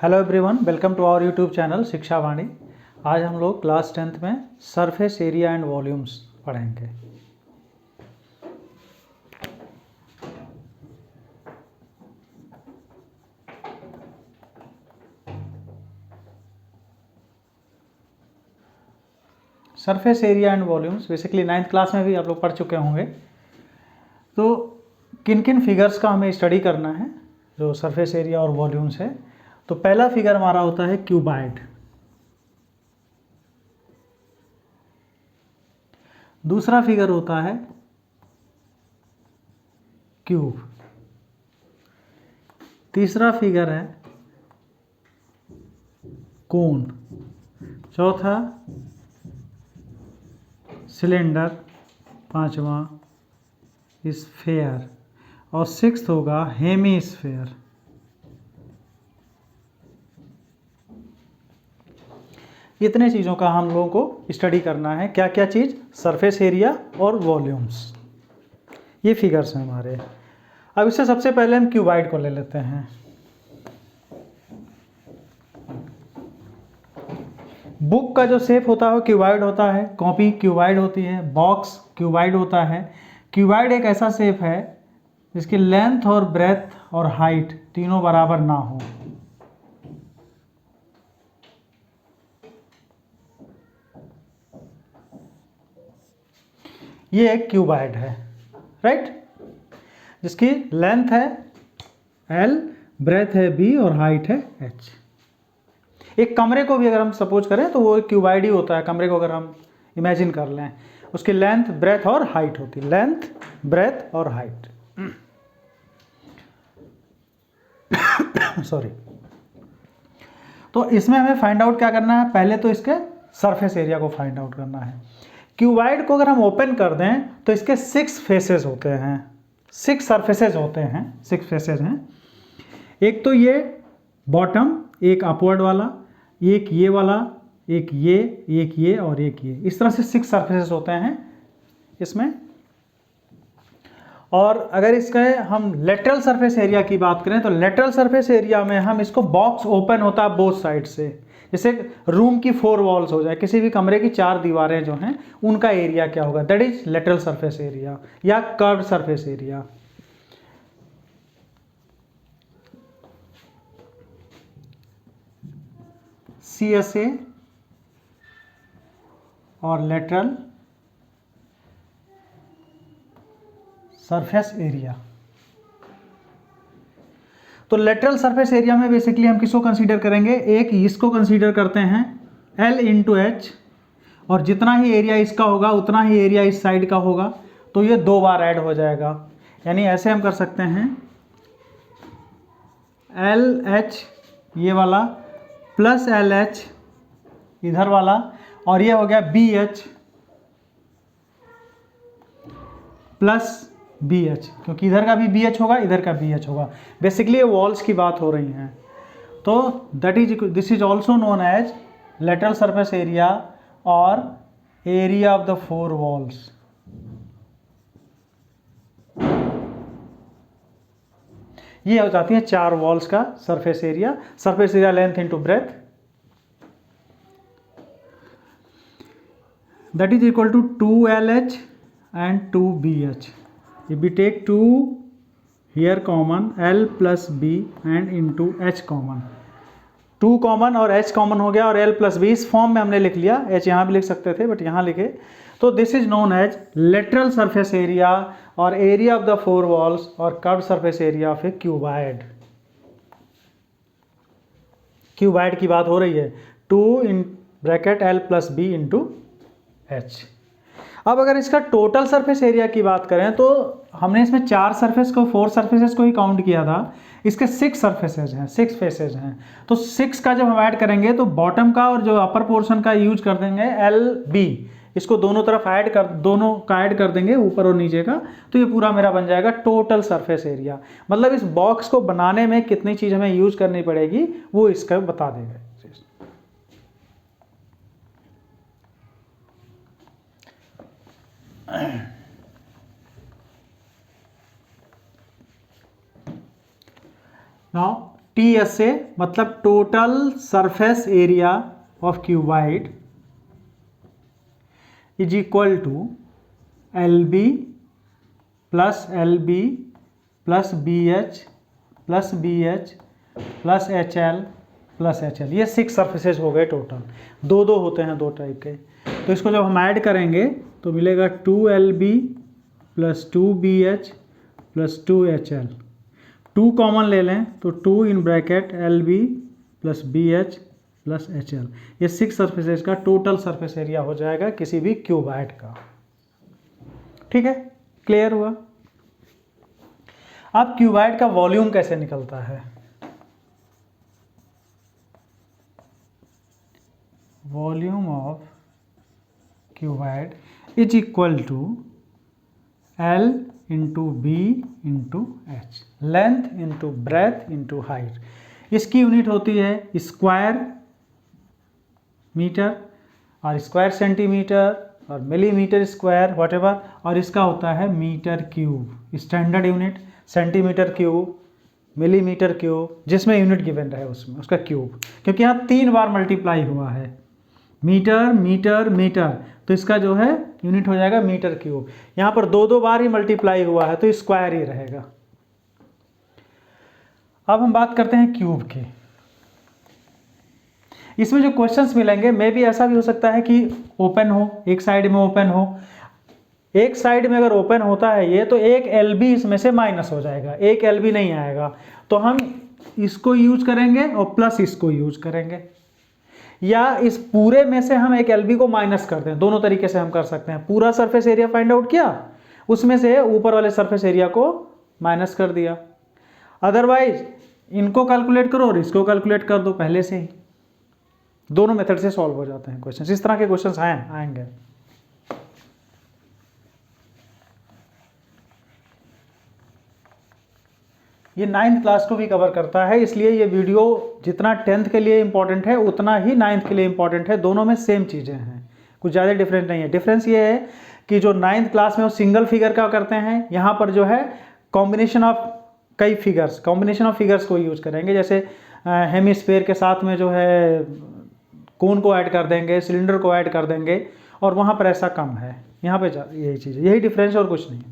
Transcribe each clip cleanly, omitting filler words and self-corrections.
Hello everyone, welcome to our YouTube channel Shiksha Vani. आज हम लोग क्लास 10th में सरफेस एरिया एंड वॉल्यूम्स पढ़ेंगे। Surface area and volumes basically 9th class में भी आप लोग पढ़ चुके होंगे। तो किन किन फिगर्स का हमें स्टडी करना है जो सरफेस एरिया और वॉल्यूम्स है। तो पहला फिगर हमारा होता है क्यूबाइड, दूसरा फिगर होता है क्यूब, तीसरा फिगर है कोन, चौथा सिलेंडर, पांचवा स्फेयर और सिक्स्थ होगा हेमी स्फेयर। इतने चीज़ों का हम लोगों को स्टडी करना है। क्या क्या चीज़? सरफेस एरिया और वॉल्यूम्स, ये फिगर्स हैं हमारे। अब इससे सबसे पहले हम क्यूबाइड को ले लेते हैं। बुक का जो शेप होता है वो क्यूबाइड होता है, कॉपी क्यूबाइड होती है, बॉक्स क्यूबाइड होता है। क्यूबाइड एक ऐसा शेप है जिसकी लेंथ और ब्रेथ और हाइट तीनों बराबर ना हो। ये एक क्यूबाइड है, राइट, जिसकी लेंथ है L, ब्रेथ है B और हाइट है H। एक कमरे को भी अगर हम सपोज करें तो वो एक क्यूबाइड ही होता है। कमरे को अगर हम इमेजिन कर लें, उसकी लेंथ, ब्रेथ और हाइट होती है, लेंथ, ब्रेथ और हाइट। सॉरी। तो इसमें हमें फाइंड आउट क्या करना है? पहले तो इसके सरफेस एरिया को फाइंड आउट करना है। क्यूबाइड को अगर हम ओपन कर दें तो इसके 6 फेसेस होते हैं, 6 सरफेसेस होते हैं, 6 फेसेस हैं। एक तो ये बॉटम, एक अपवर्ड वाला, एक ये वाला, एक ये और एक ये। इस तरह से 6 सरफेसेस होते हैं इसमें। और अगर इसका हम लेटरल सरफेस एरिया की बात करें तो लेटरल सरफेस एरिया में हम इसको बॉक्स ओपन होता है बोथ साइड से, जैसे रूम की 4 वॉल्स हो जाए, किसी भी कमरे की 4 दीवारें जो हैं उनका एरिया क्या होगा? That is lateral surface area या कर्व्ड सरफेस एरिया। CSA और लेटरल सरफेस एरिया। तो लेटरल सरफेस एरिया में बेसिकली हम किसको कंसीडर करेंगे? एक इसको कंसीडर करते हैं L इंटू एच, और जितना ही एरिया इसका होगा उतना ही एरिया इस साइड का होगा, तो ये 2 बार ऐड हो जाएगा। यानी ऐसे हम कर सकते हैं LH ये वाला प्लस LH इधर वाला, और ये हो गया BH प्लस BH, क्योंकि इधर का भी BH होगा, इधर का BH होगा। बेसिकली ये वॉल्स की बात हो रही हैं। तो this is also known as lateral surface area और एरिया ऑफ द 4 वॉल्स। ये हो जाती है 4 वॉल्स का surface area. Surface area length into breadth, that is equal to 2LH and 2BH. If we take 2 here common, L plus B and into H common, 2 common और H common हो गया, और L plus B इस form में हमने लिख लिया। H यहाँ भी लिख सकते थे बट यहाँ लिखे। तो this is known as lateral surface area और एरिया ऑफ द 4 वॉल्स और curve surface area of a cuboid. Cuboid की बात हो रही है, 2 in bracket L plus B into H। अब अगर इसका टोटल सरफेस एरिया की बात करें तो हमने इसमें 4 सरफेसेस को ही काउंट किया था। इसके 6 सरफेसेस हैं, 6 फेसेस हैं। तो 6 का जब हम ऐड करेंगे तो बॉटम का और जो अपर पोर्शन का यूज कर देंगे LB, इसको दोनों तरफ दोनों का ऐड कर देंगे, ऊपर और नीचे का, तो ये पूरा मेरा बन जाएगा टोटल सरफेस एरिया। मतलब इस बॉक्स को बनाने में कितनी चीज़ हमें यूज करनी पड़ेगी वो इसका बता देगा। नाउ TSA मतलब total surface area of cuboid is equal to LB plus LB plus BH plus BH plus HL plus HL। ये 6 सरफेसेज हो गए टोटल, दो दो होते हैं 2 टाइप के। तो इसको जब हम ऐड करेंगे तो मिलेगा 2LB plus 2BH plus 2HL। 2 common ले लें तो 2 in bracket LB plus BH plus HL। ये 6 सरफेसेज का टोटल सरफेस एरिया हो जाएगा किसी भी क्यूबाइड का। ठीक है, क्लियर हुआ। अब क्यूबाइड का वॉल्यूम कैसे निकलता है? Volume of cuboid is equal to L into B into H, length into breadth into height. इसकी यूनिट होती है स्क्वायर मीटर और स्क्वायर सेंटीमीटर और मिलीमीटर स्क्वायर व्हाटएवर, और इसका होता है metre cube. Standard unit centimetre cube, millimetre cube, जिसमें यूनिट गिवन रहे उसमें उसका क्यूब, क्योंकि यहाँ 3 बार मल्टीप्लाई हुआ है मीटर मीटर मीटर, तो इसका जो है यूनिट हो जाएगा मीटर क्यूब। यहाँ पर 2 बार ही मल्टीप्लाई हुआ है तो स्क्वायर ही रहेगा। अब हम बात करते हैं क्यूब की। इसमें जो क्वेश्चंस मिलेंगे मे भी ऐसा भी हो सकता है कि ओपन हो, एक साइड में ओपन हो। एक साइड में अगर ओपन होता है ये तो एक LB इसमें से माइनस हो जाएगा, एक LB नहीं आएगा, तो हम इसको यूज करेंगे और प्लस इसको यूज करेंगे, या इस पूरे में से हम एक LB को माइनस कर दें। दोनों तरीके से हम कर सकते हैं। पूरा सरफेस एरिया फाइंड आउट किया, उसमें से ऊपर वाले सरफेस एरिया को माइनस कर दिया। अदरवाइज इनको कैलकुलेट करो और इसको कैलकुलेट कर दो पहले से ही। दोनों मेथड से सॉल्व हो जाते हैं क्वेश्चन। इस तरह के क्वेश्चन आएंगे। ये 9th क्लास को भी कवर करता है, इसलिए ये वीडियो जितना 10th के लिए इंपॉर्टेंट है उतना ही 9th के लिए इंपॉर्टेंट है। दोनों में सेम चीज़ें हैं, कुछ ज़्यादा डिफरेंस नहीं है। डिफरेंस ये है कि जो 9th क्लास में वो सिंगल फिगर का करते हैं, यहाँ पर जो है कॉम्बिनेशन ऑफ कई फिगर्स, कॉम्बिनेशन ऑफ फिगर्स को यूज करेंगे। जैसे हेमिस्फीयर के साथ में जो है कोन को ऐड कर देंगे, सिलेंडर को ऐड कर देंगे, और वहाँ पर ऐसा कम है। यहाँ पे यही चीज़ है, यही डिफरेंस और कुछ नहीं।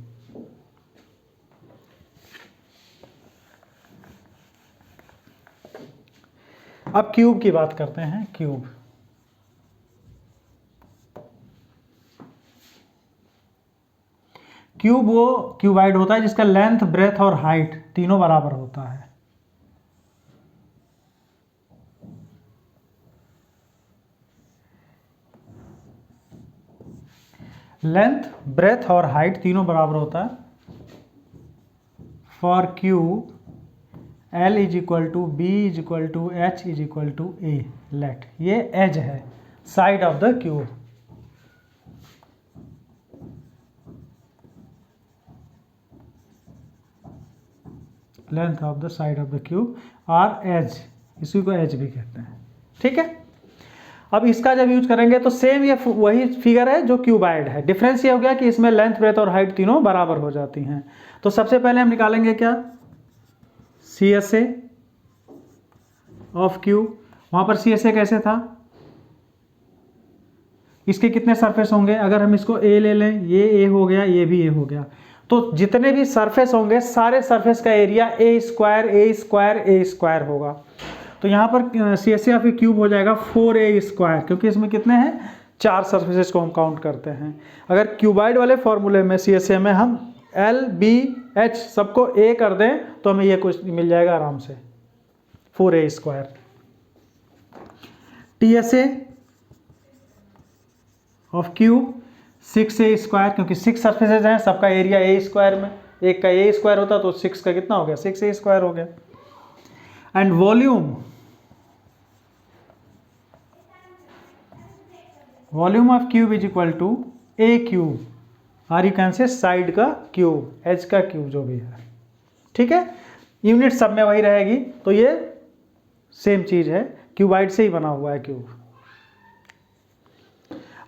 अब क्यूब की बात करते हैं। क्यूब वो क्यूबाइड होता है जिसका लेंथ, ब्रेथ और हाइट तीनों बराबर होता है। लेंथ, ब्रेथ और हाइट तीनों बराबर होता है। For cube L is equal to B is equal to H is equal to A। Let, ये एज है, side of the cube. Length of the side of the cube और edge, इसी को एज भी कहते हैं। ठीक है, अब इसका जब यूज करेंगे तो सेम ये वही फिगर है जो क्यूबाइड है। डिफरेंस ये हो गया कि इसमें लेंथ, ब्रेथ और हाइट तीनों बराबर हो जाती हैं। तो सबसे पहले हम निकालेंगे क्या, CSA ऑफ क्यूब। वहाँ पर CSA कैसे था, इसके कितने सरफेस होंगे? अगर हम इसको A ले लें, ये A हो गया, ये भी A हो गया, तो जितने भी सरफेस होंगे सारे सरफेस का area A square A square A square होगा। तो यहाँ पर CSA ऑफ क्यूब हो जाएगा 4A स्क्वायर, क्योंकि इसमें कितने हैं, 4 सरफेसेस को हम काउंट करते हैं। अगर क्यूबाइड वाले फॉर्मूले में CSA में हम L, B, H सबको A कर दें तो हमें ये कुछ मिल जाएगा आराम से, 4A square. TSA of cube 6A square, क्योंकि 6 सरफेसेज हैं, सबका एरिया A स्क्वायर में, एक का A स्क्वायर होता तो 6 का कितना हो गया, 6A स्क्वायर हो गया। And volume of cube is equal to A cube, और यू कैन से साइड का क्यूब, एज का क्यूब जो भी है। ठीक है, यूनिट सब में वही रहेगी, तो ये सेम चीज़ है, क्यूबाइड से ही बना हुआ है क्यूब।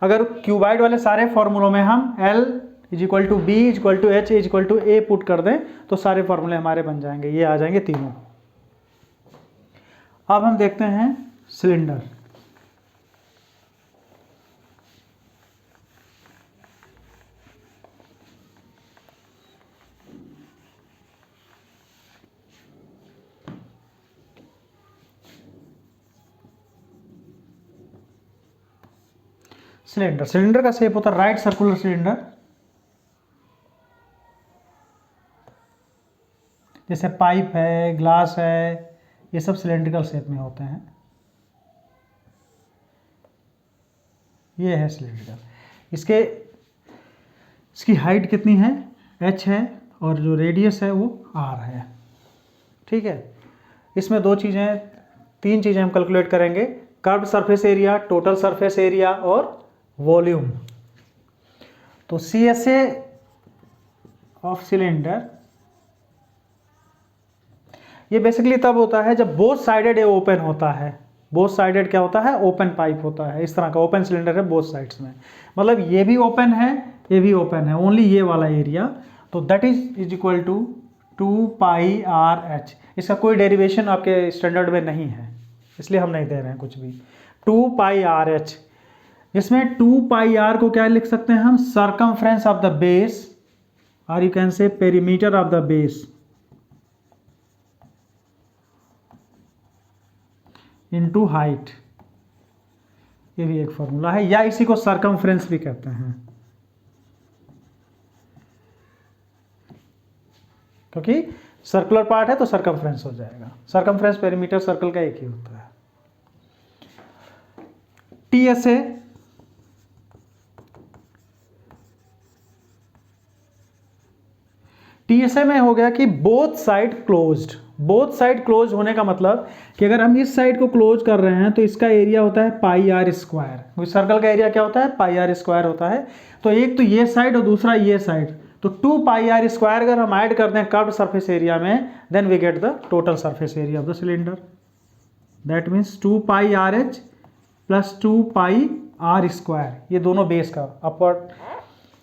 अगर क्यूबाइड वाले सारे फॉर्मूलों में हम L is equal to B is equal to H is equal to A put कर दें तो सारे फॉर्मूले हमारे बन जाएंगे, ये आ जाएंगे तीनों। अब हम देखते हैं सिलेंडर। सिलेंडर का शेप होता है राइट सर्कुलर सिलेंडर, जैसे पाइप है, ग्लास है, ये सब सिलेंड्रिकल शेप में होते हैं। ये है सिलेंड्रिकल। इसकी हाइट कितनी है, h है, और जो रेडियस है वो r है। ठीक है, इसमें तीन चीज़ें हम कैलकुलेट करेंगे, curved surface area, total surface area और वॉल्यूम। तो CSA ऑफ सिलेंडर ये बेसिकली तब होता है जब बोथ साइडेड ये ओपन होता है। बोथ साइडेड क्या होता है, ओपन पाइप होता है। इस तरह का ओपन सिलेंडर है बोथ साइड्स में, मतलब ये भी ओपन है, ये भी ओपन है, ओनली ये वाला एरिया। तो that is equal to 2 pi R H. इसका कोई डेरिवेशन आपके स्टैंडर्ड में नहीं है, इसलिए हम नहीं दे रहे हैं कुछ भी। 2 पाई आर एच, इसमें 2 पाई आर को क्या लिख सकते हैं हम, सर्कमफ्रेंस ऑफ द बेस, और यू कैन से perimeter of the base into height. ये भी एक फॉर्मूला है, या इसी को सर्कमफ्रेंस भी कहते हैं, क्योंकि सर्कुलर पार्ट है तो सर्कमफ्रेंस हो जाएगा। सर्कमफ्रेंस पेरीमीटर सर्कल का एक ही होता है। TSA में हो गया कि both side closed. Both side close होने का मतलब कि अगर हम इस साइड को क्लोज कर रहे हैं तो इसका एरिया होता है पाई आर स्क्वायर, क्योंकि सर्कल का एरिया क्या होता है, पाई आर स्क्वायर होता है। तो एक तो ये साइड और दूसरा ये साइड, तो 2 पाई आर स्क्वायर अगर हम ऐड कर दें कर्व्ड सरफेस एरिया में, then we get the total surface area of the cylinder. That means 2 pi R H plus 2 pi are square, ये दोनों बेस का अपवर्ड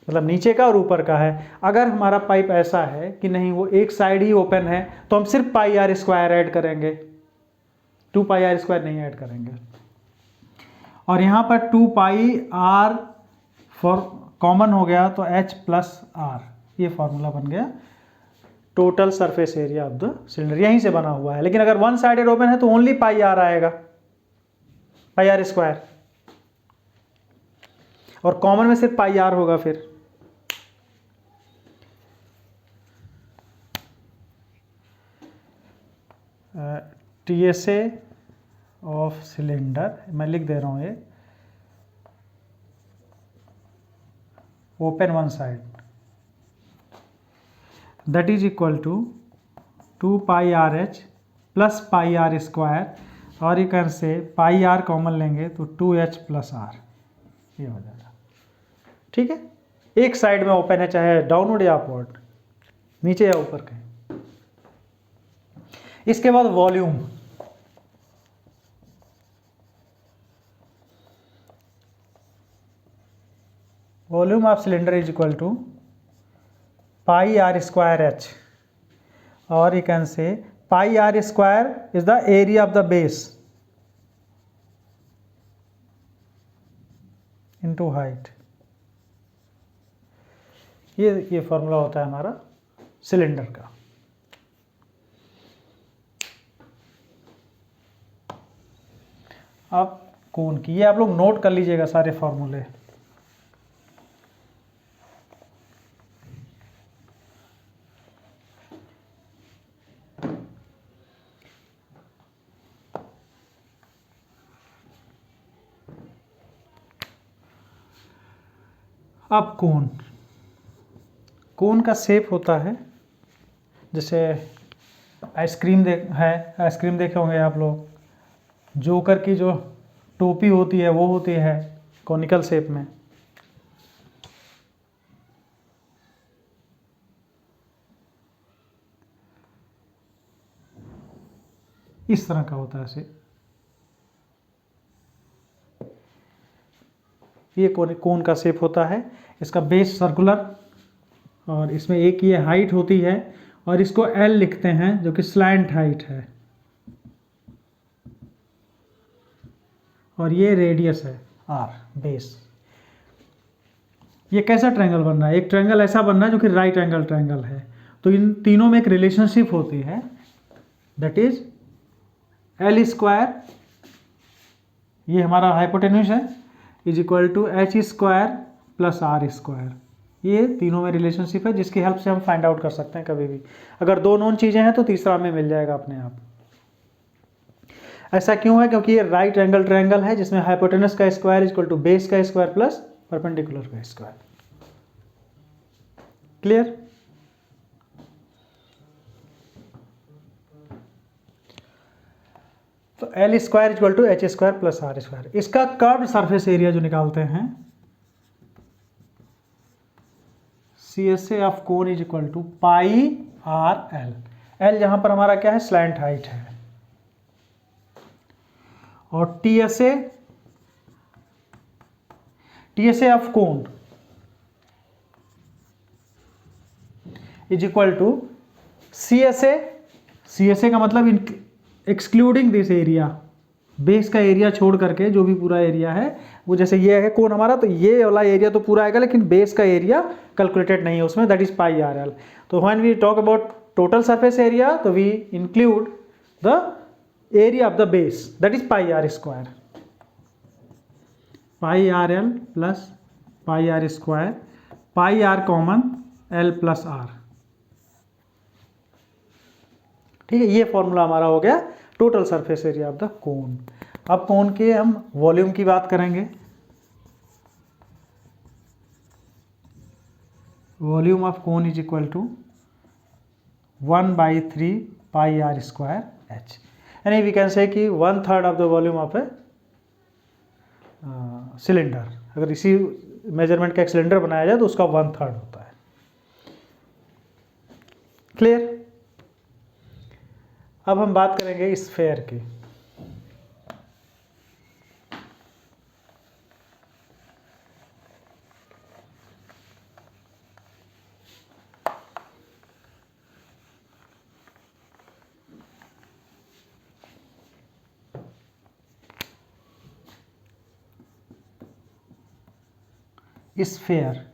मतलब नीचे का और ऊपर का है। अगर हमारा पाइप ऐसा है कि नहीं वो एक साइड ही ओपन है, तो हम सिर्फ पाई आर स्क्वायर ऐड करेंगे, 2 पाई आर स्क्वायर नहीं ऐड करेंगे। और यहाँ पर 2 पाई आर फॉर कॉमन हो गया तो h प्लस आर, ये फॉर्मूला बन गया total surface area of the cylinder. यहीं से बना हुआ है, लेकिन अगर वन साइडेड ओपन है तो ओनली पाई आर आएगा, पाई आर स्क्वायर, और कॉमन में सिर्फ पाई आर होगा। फिर TSA ऑफ सिलेंडर मैं लिख दे रहा हूँ, ये open one side that is equal to 2 pi R H plus pi are square, और ये कर से पाई आर कॉमन लेंगे तो 2h प्लस आर, ये हो जाएगा। ठीक है, एक साइड में ओपन है, चाहे डाउनवर्ड या अपवर्ड, नीचे या ऊपर कहीं। इसके बाद volume. Volume of cylinder is equal to pi are square h, और you can say pi are square is the area of the base into height. ये फॉर्मूला होता है हमारा सिलेंडर का। अब कोण की, ये आप लोग नोट कर लीजिएगा सारे फॉर्मूले। अब कोन का शेप होता है, जैसे आइसक्रीम देखे होंगे आप लोग, जोकर की जो टोपी होती है वो होती है कॉनिकल शेप में। इस तरह का होता है शेप। ये कोन का शेप होता है, इसका बेस सर्कुलर, और इसमें एक ये हाइट होती है, और इसको L लिखते हैं जो कि स्लैंट हाइट है। और ये रेडियस है आर, बेस। ये कैसा ट्रायंगल बन रहा है? एक ट्रायंगल ऐसा बन रहा है जो कि राइट एंगल ट्रायंगल है। तो इन तीनों में एक रिलेशनशिप होती है, दैट इज एल स्क्वायर, ये हमारा हाइपोटेन्यूज है, is equal to H square plus R square. ये तीनों में रिलेशनशिप है जिसकी हेल्प से हम फाइंड आउट कर सकते हैं कभी भी। अगर दो नोन चीज़ें हैं तो तीसरा हमें मिल जाएगा अपने आप। ऐसा क्यों है? क्योंकि ये राइट एंगल ट्रायंगल है जिसमें हाइपोटेनस का square is equal to base का स्क्वायर प्लस परपेंडिकुलर का स्क्वायर। क्लियर? तो L square equal to H square plus R square. इसका कर्व्ड सरफेस एरिया जो निकालते हैं, C S A of cone is equal to pi are L. L यहां पर हमारा क्या है? स्लैंट हाइट है। और T S A of cone is equal to C S A का मतलब एक्सक्लूडिंग दिस एरिया, बेस का एरिया छोड़ करके जो भी पूरा एरिया है वो, जैसे ये है कोन हमारा, तो ये वाला एरिया तो पूरा आएगा लेकिन बेस का एरिया कैलकुलेटेड नहीं है उसमें, that is pi are l. तो when we talk about total surface area तो we include the area of the base, that is pi are square. Pi are l plus pi are square, pi r common, l plus r. ठीक है, ये formula हमारा हो गया total surface area of the cone. अब cone के हम volume की बात करेंगे। Volume of cone is equal to 1/3 pi are square H, यानी वी कैन से कि 1/3 of the volume of a cylinder. अगर इसी मेजरमेंट का एक सिलेंडर बनाया जाए तो उसका 1/3 होता है। क्लियर? अब हम बात करेंगे स्फेयर की।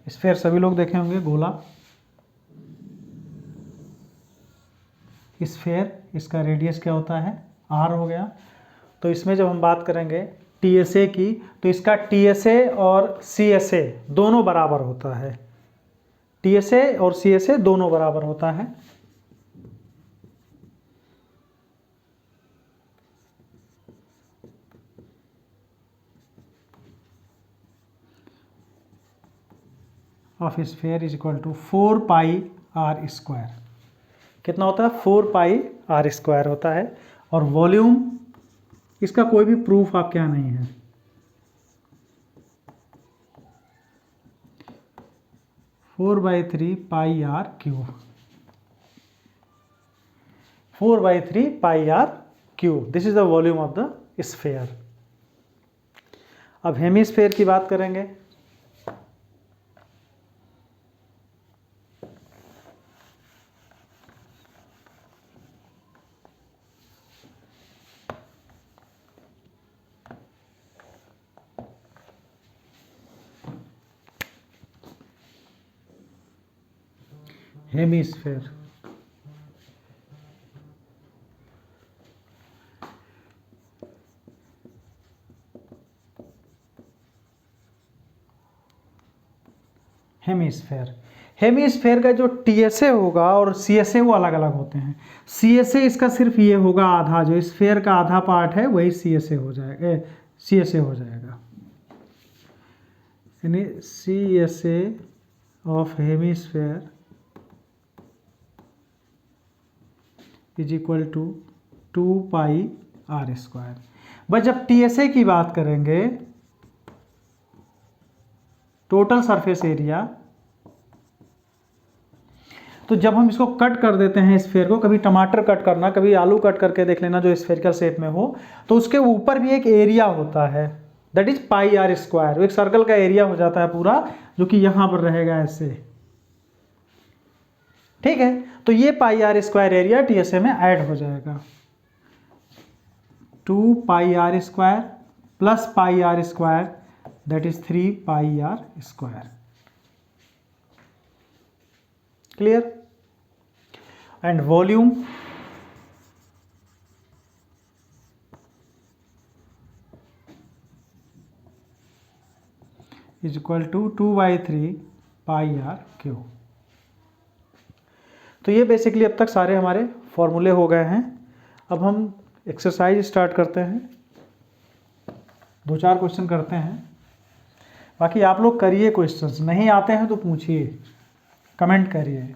स्फेयर सभी लोग देखे होंगे, गोला। स्फेयर, इसका रेडियस क्या होता है? आर हो गया। तो इसमें जब हम बात करेंगे टीएसए की, तो इसका टीएसए और सीएसए दोनों बराबर होता है। टीएसए और सीएसए दोनों बराबर होता है। Of sphere is equal to 4 pi are square. कितना होता है? 4 पाई आर स्क्वायर होता है। और वॉल्यूम, इसका कोई भी प्रूफ आपके यहाँ नहीं है। Four by three pi R cube, 4/3 pi R cube, this is the volume of the sphere. अब हेमीस्फेयर की बात करेंगे। हेमीस्फेयर, हेमीस्फेयर का जो टीएसए होगा और सीएसए वो अलग अलग होते हैं। सीएसए इसका सिर्फ ये होगा आधा, जो स्फेयर का आधा पार्ट है वही सीएसए हो जाएगा, सीएसए हो जाएगा। यानी CSA of hemisphere is equal to 2 pi are square. बस जब टीएसए की बात करेंगे, टोटल सरफेस एरिया, तो जब हम इसको कट कर देते हैं स्फेयर को, कभी टमाटर कट करना, कभी आलू कट करके देख लेना जो स्फेरिकल शेप में हो, तो उसके ऊपर भी एक एरिया होता है, that is pi are square. एक सर्कल का एरिया हो जाता है पूरा, जो कि यहां पर रहेगा ऐसे। ठीक है, तो ये pi are square area TSA में ऐड हो जाएगा। 2 pi are square plus pi are square, that is 3 pi are square. Clear? And volume is equal to 2/3 pi r cube. तो ये बेसिकली अब तक सारे हमारे फॉर्मूले हो गए हैं। अब हम एक्सरसाइज स्टार्ट करते हैं, 2-4 क्वेश्चन करते हैं। बाकी आप लोग करिए, क्वेश्चंस नहीं आते हैं तो पूछिए, कमेंट करिए।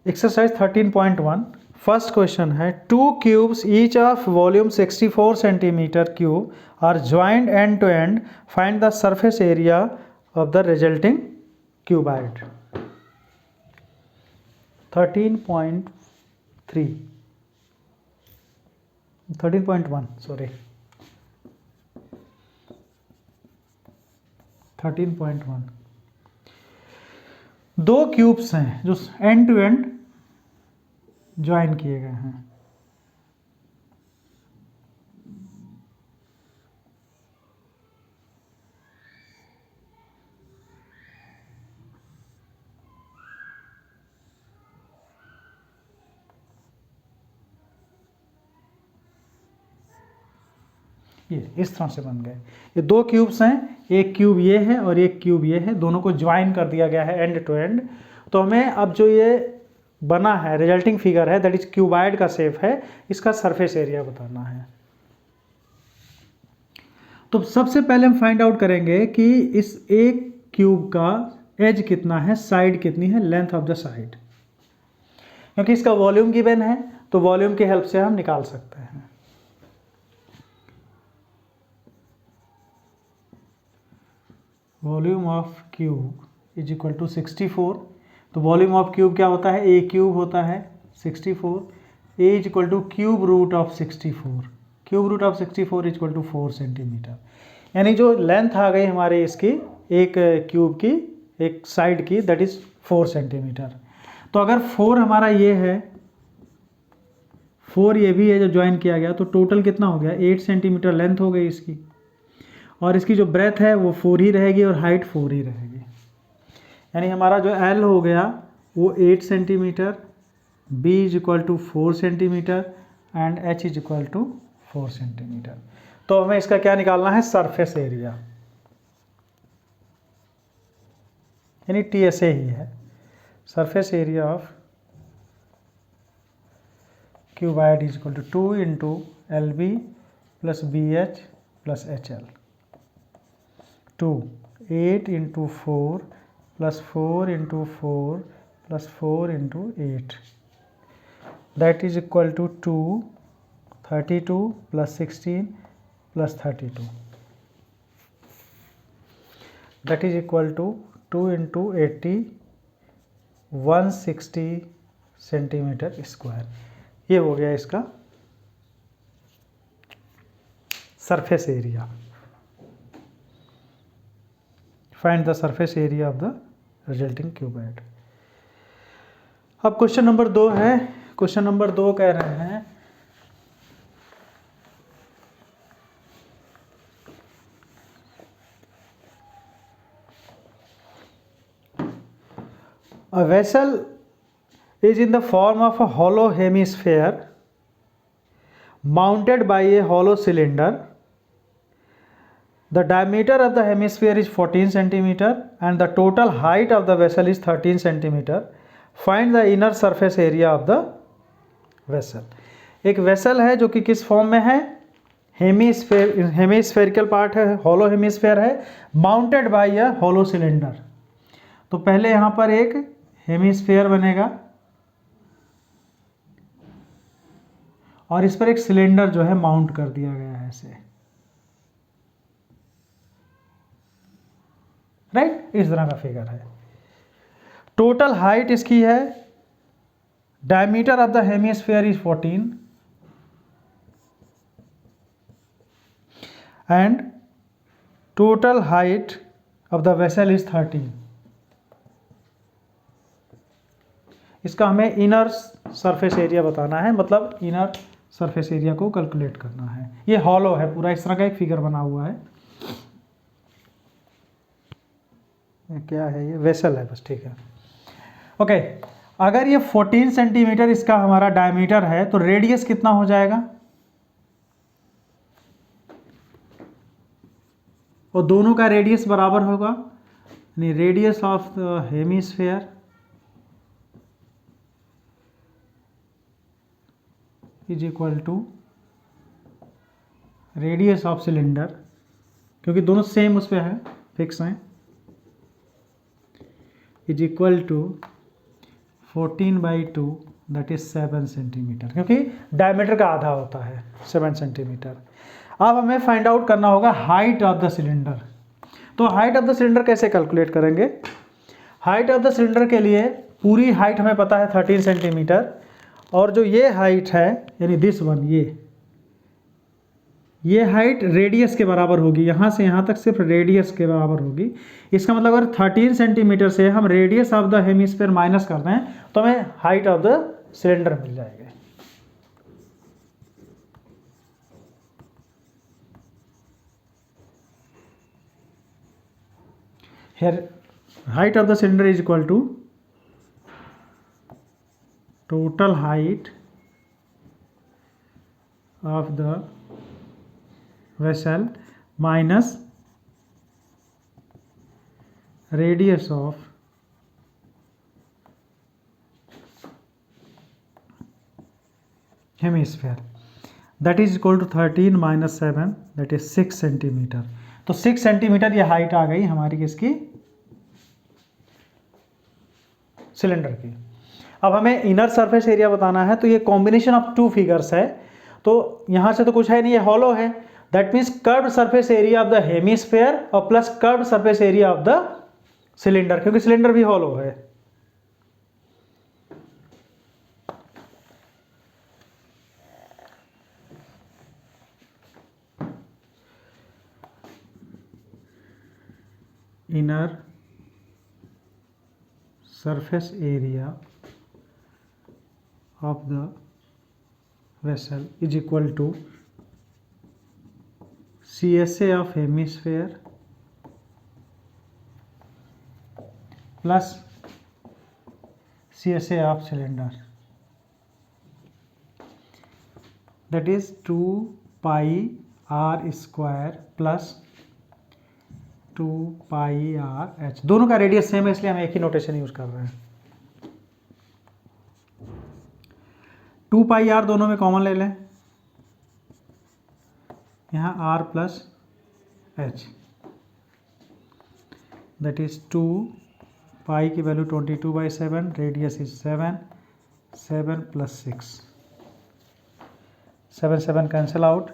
एक्सरसाइज 13.1 फर्स्ट क्वेश्चन है, 2 cubes each of volume 64 centimetre cube are joined end to end, find the surface area of the resulting cuboid. 13.1 sorry 13.1 दो क्यूब्स हैं जो एंड टू एंड ज्वाइन किए गए हैं। ये इस तरह से बन गए। ये दो क्यूब्स हैं, एक क्यूब ये है और एक क्यूब ये है, दोनों को ज्वाइन कर दिया गया है एंड टू एंड। तो हमें अब जो ये बना है रिजल्टिंग फिगर है, दैट इज क्यूबॉइड का शेप है, इसका सरफेस एरिया बताना है। तो सबसे पहले हम फाइंड आउट करेंगे कि इस एक क्यूब का एज कितना है, साइड कितनी है, लेंथ ऑफ द साइड। क्योंकि इसका वॉल्यूम गिवन है तो वॉल्यूम की हेल्प से हम निकाल सकते हैं। Volume of cube is equal to 64। तो वॉल्यूम ऑफ क्यूब क्या होता है, ए क्यूब होता है 64। A is equal to cube root of 64, cube root of 64 is equal to 4 centimetre. यानी जो लेंथ आ गई हमारे इसकी एक क्यूब की एक साइड की, दैट इज 4 सेंटीमीटर। तो अगर 4 हमारा ये है, 4 ये भी है जो ज्वाइन किया गया, तो टोटल कितना हो गया, 8 सेंटीमीटर लेंथ हो गई इसकी। और इसकी जो ब्रेथ है वो 4 ही रहेगी और हाइट 4 ही रहेगी। यानी हमारा जो L हो गया वो 8 centimetre, B is equal to 4 centimetre and H is equal to 4 centimetre. तो हमें इसका क्या निकालना है, सरफेस एरिया, यानी TSA ही है। Surface area of cuboid is equal to 2 into LB plus BH plus HL। 2 8 into 4 plus 4 into 4 plus 4 into 8, that is equal to 2 32 plus 16 plus 32, that is equal to 2 into 80 160 centimetre square. ये हो गया इसका surface area. Find the surface area of the resulting cuboid. अब question number 2 है। Question number 2 कह रहे हैं a vessel is in the form of a hollow hemisphere mounted by a hollow cylinder. The diameter of the hemisphere is 14 centimeter and the total height of the vessel is 13 centimeter. Find the inner surface area of the vessel. एक vessel है जो कि किस form में है, hemispherical part है, hollow hemisphere है, mounted by a hollow cylinder. तो पहले यहाँ पर एक हेमीस्फेयर बनेगा और इस पर एक सिलेंडर जो है माउंट कर दिया गया है ऐसे, राइट। इस तरह का फिगर है। टोटल हाइट इसकी है, diameter of the hemisphere is 14 and total height of the vessel is 13। इसका हमें इनर सरफेस एरिया बताना है, मतलब इनर सरफेस एरिया को कैलकुलेट करना है। ये हॉलो है पूरा, इस तरह का एक फिगर बना हुआ है। ये क्या है, ये वेसल है बस, ठीक है। ओके, अगर ये 14 सेंटीमीटर इसका हमारा डायमीटर है तो रेडियस कितना हो जाएगा, और दोनों का रेडियस बराबर होगा, यानी radius of the hemisphere is equal to radius of cylinder, क्योंकि दोनों सेम उस पर है, फिक्स हैं, is equal to 14/2 that is 7 centimetre, क्योंकि डायमीटर का आधा होता है 7 सेंटीमीटर। अब हमें फाइंड आउट करना होगा हाइट ऑफ द सिलेंडर। तो हाइट ऑफ द सिलेंडर कैसे कैलकुलेट करेंगे? हाइट ऑफ द सिलेंडर के लिए पूरी हाइट हमें पता है 13 सेंटीमीटर, और जो ये हाइट है यानी दिस वन, ये हाइट रेडियस के बराबर होगी, यहाँ से यहाँ तक सिर्फ रेडियस के बराबर होगी। इसका मतलब अगर 13 सेंटीमीटर से हम radius of the hemisphere minus कर दें तो हमें हाइट ऑफ द सिलेंडर मिल जाएगा। Here height of the cylinder is equal to total height of the vessel minus radius of hemisphere, that is equal to 13 minus 7 that is 6 centimetre. तो 6 centimetre ये height आ गई हमारी किसकी, cylinder की। अब हमें inner surface area बताना है, तो ये कॉम्बिनेशन ऑफ टू फिगर्स है, तो यहाँ से तो कुछ है नहीं, ये हॉलो है, that means curved surface area of the hemisphere और plus curved surface area of the cylinder, क्योंकि सिलेंडर भी हॉलो है। Inner surface area of the vessel is equal to CSA of hemisphere plus CSA of cylinder, that is 2 pi r square plus 2 pi r h। दोनों का radius same है इसलिए हम एक ही notation use कर रहे हैं। 2 pi r दोनों में कॉमन ले लें, यहाँ r plus h, that is 2 पाई की value 22/7, radius is 7, 7 plus 6, 7 7 cancel out,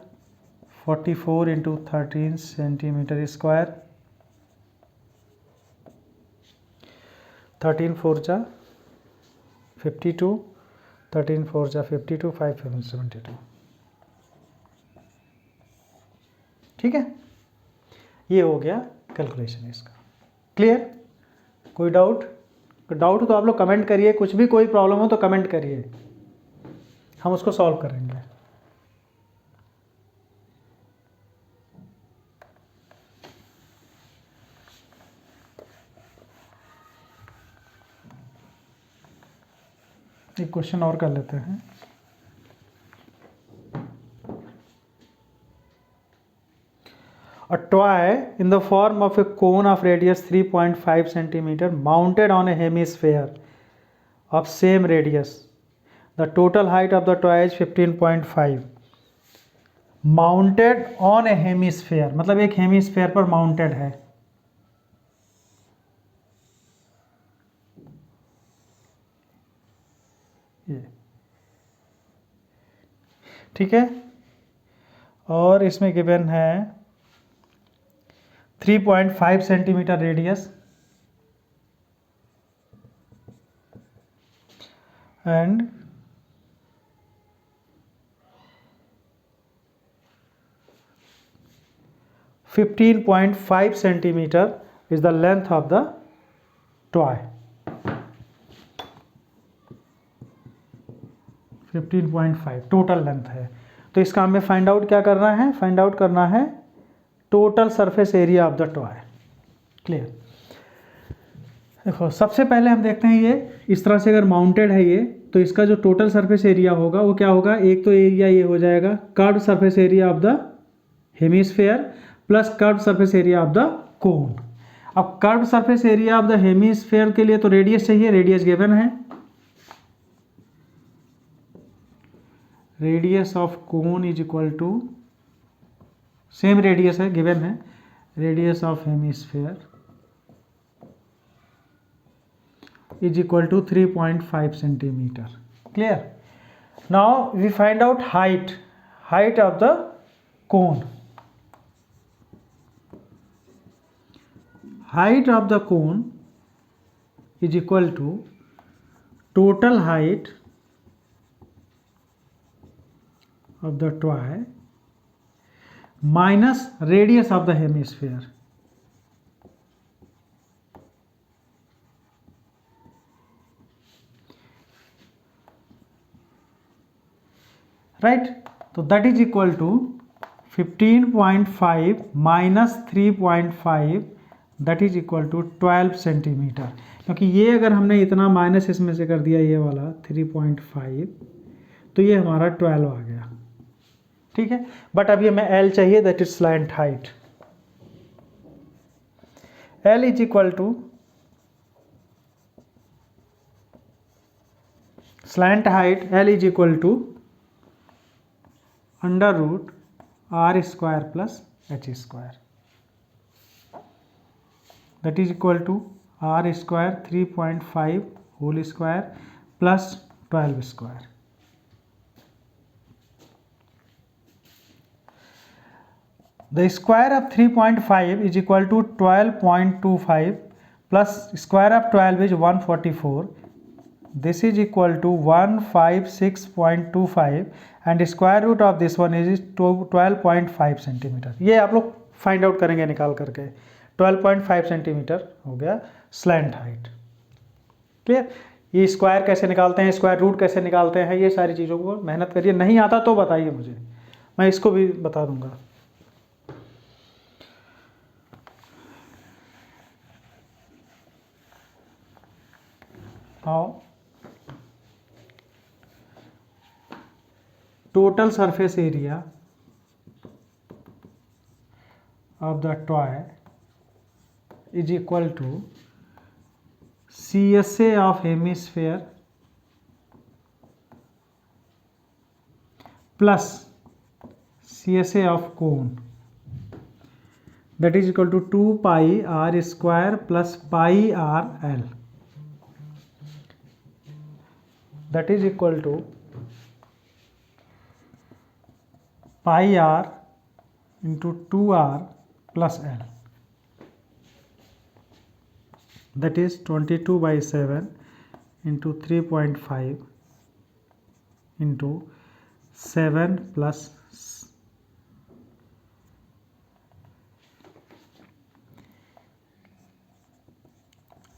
44 into 13 centimetre square, 13 4 जा 52, 13 4 जा 52, 5 7 72। ठीक है, ये हो गया कैलकुलेशन इसका। क्लियर? कोई डाउट? डाउट तो आप लोग कमेंट करिए, कुछ भी कोई प्रॉब्लम हो तो कमेंट करिए, हम उसको सॉल्व करेंगे। एक क्वेश्चन और कर लेते हैं। A toy in the form of a cone of radius 3.5 centimeter mounted on a hemisphere of same radius. The total height of the toy is 15.5. Mounted on a hemisphere मतलब एक hemisphere पर mounted है। ये ठीक है, और इसमें given है 3.5 centimetre radius and 15.5 centimeter is the length of the toy. 15.5 total length है। तो इसका हमें फाइंड आउट क्या करना है, फाइंड आउट करना है total surface area of the toy. Clear. देखो सबसे पहले हम देखते हैं ये इस तरह से अगर माउंटेड है ये, तो इसका जो टोटल सरफेस एरिया होगा वो क्या होगा, एक तो एरिया ये हो जाएगा curved surface area of the hemisphere plus curved surface area of the cone. अब curved surface area of the hemisphere के लिए तो रेडियस चाहिए, रेडियस गिवन है, radius of cone is equal to, same radius है गिवन है, radius of hemisphere is equal to 3.5 centimeter. Clear? Now we find out height of the cone. Height of the cone is equal to total height of the toy minus radius of the hemisphere. Right, तो that is equal to 15.5 minus 3.5 that is equal to 12 centimetre. क्योंकि ये अगर हमने इतना minus इसमें से कर दिया ये वाला 3.5, तो ये हमारा 12 आ गया। ठीक है, बट अभी हमें एल चाहिए, that is slant height. L is equal to slant height, L is equal to under root r square plus h square, that is equal to r square 3.5 whole square plus 12 square. The square of 3.5 is equal to 12.25 plus square of 12 is 144, this is equal to 156.25 and square root of this one is 12.5 centimetre. ये आप लोग find out करेंगे निकाल करके, 12.5 centimetre हो गया slant height. Clear. ये square कैसे निकालते हैं, स्क्वायर रूट कैसे निकालते हैं, ये सारी चीज़ों को मेहनत करिए, नहीं आता तो बताइए मुझे, मैं इसको भी बता दूंगा। हाँ, total surface area of the toy is equal to CSA of hemisphere plus CSA of cone, that is equal to 2 pi r square plus pi r l, that is equal to pi r into 2r plus l, that is 22/7 into 3.5 into 7 plus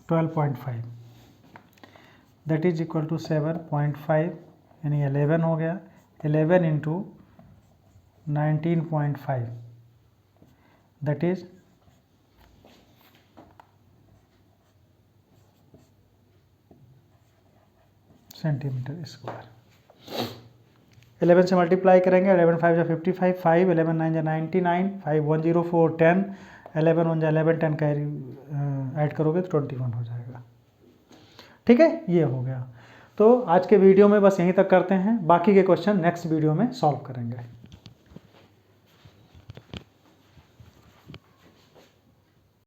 12.5, that is equal to 7.5 यानी 11 हो गया, 11 into 19.5 that is centimetre square. 11 से multiply करेंगे, 11 5 जा 55, 5 11 9 जा 99, 5 1 0 4 10, 11 1 जा 11, 10 का add करोगे तो 21 हो जाएगा। ठीक है, ये हो गया। तो आज के वीडियो में बस यहीं तक करते हैं, बाकी के क्वेश्चन नेक्स्ट वीडियो में सॉल्व करेंगे।